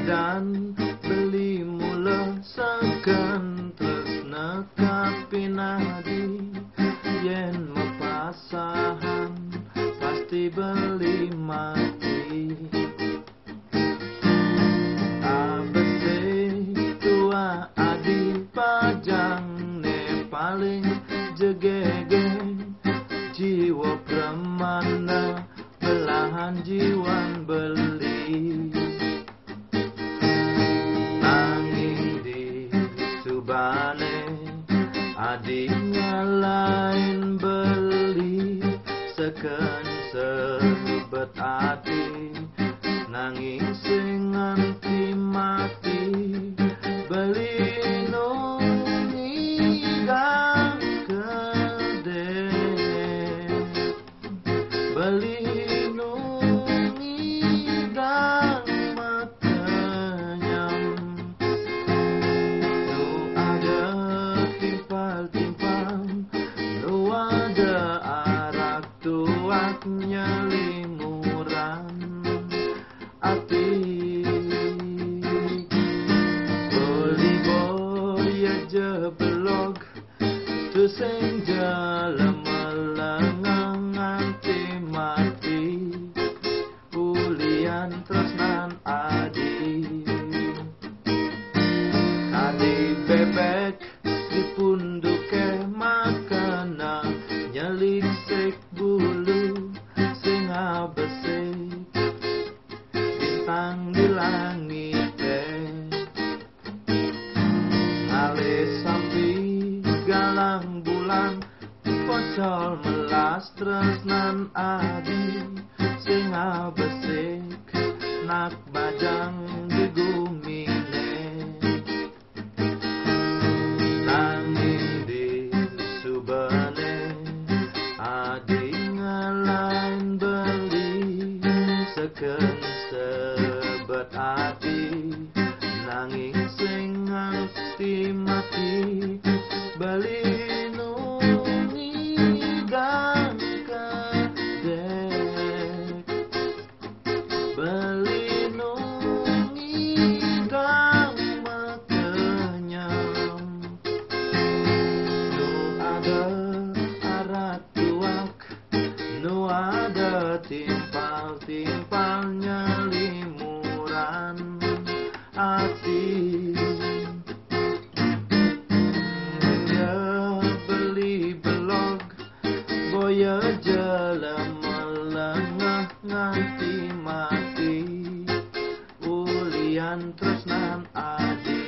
Dan beli mula sakan tresna kapinadi yen mepasahan pasti beli mati. Abese tua adi pajang ne paling jegege jiwa pramana belahan jiwan beli. Bane adiknya lain beli seken sebet ati nanging sing nganti mati beli nungi gang gede beli nungi gang limuran ati beli boya jeblog tu sing jalan melengang nganti mati ulian tresnan adi adi bebek dipunduke makana nyelik sek bulu besik bintang di langit alis sampi galang bulan pocol melas tresnan adi sing besik nak bajang di gumine nanging di subane adi ngalain seken sebet ati nanging sing nganti mati beli nungi gang kadek beli nungi gang makenyam nu ada arat tuak nu ada timpal-timpalnya limuran hati dia beli belog boya jalan melengah nganti mati ulian tresnan adi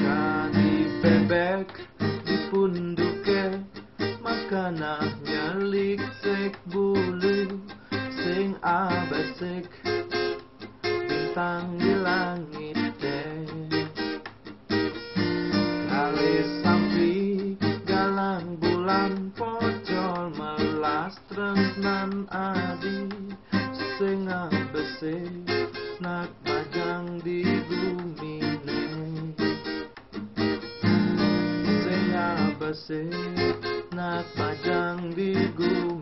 kadi bebek dipunduke makana nyalik sek bulu sing abesek bintang di langit alis sampi galang bulan pocol melas tresnan adi sing abesek nak bajang di gumine sing abesek nak bajang di gumine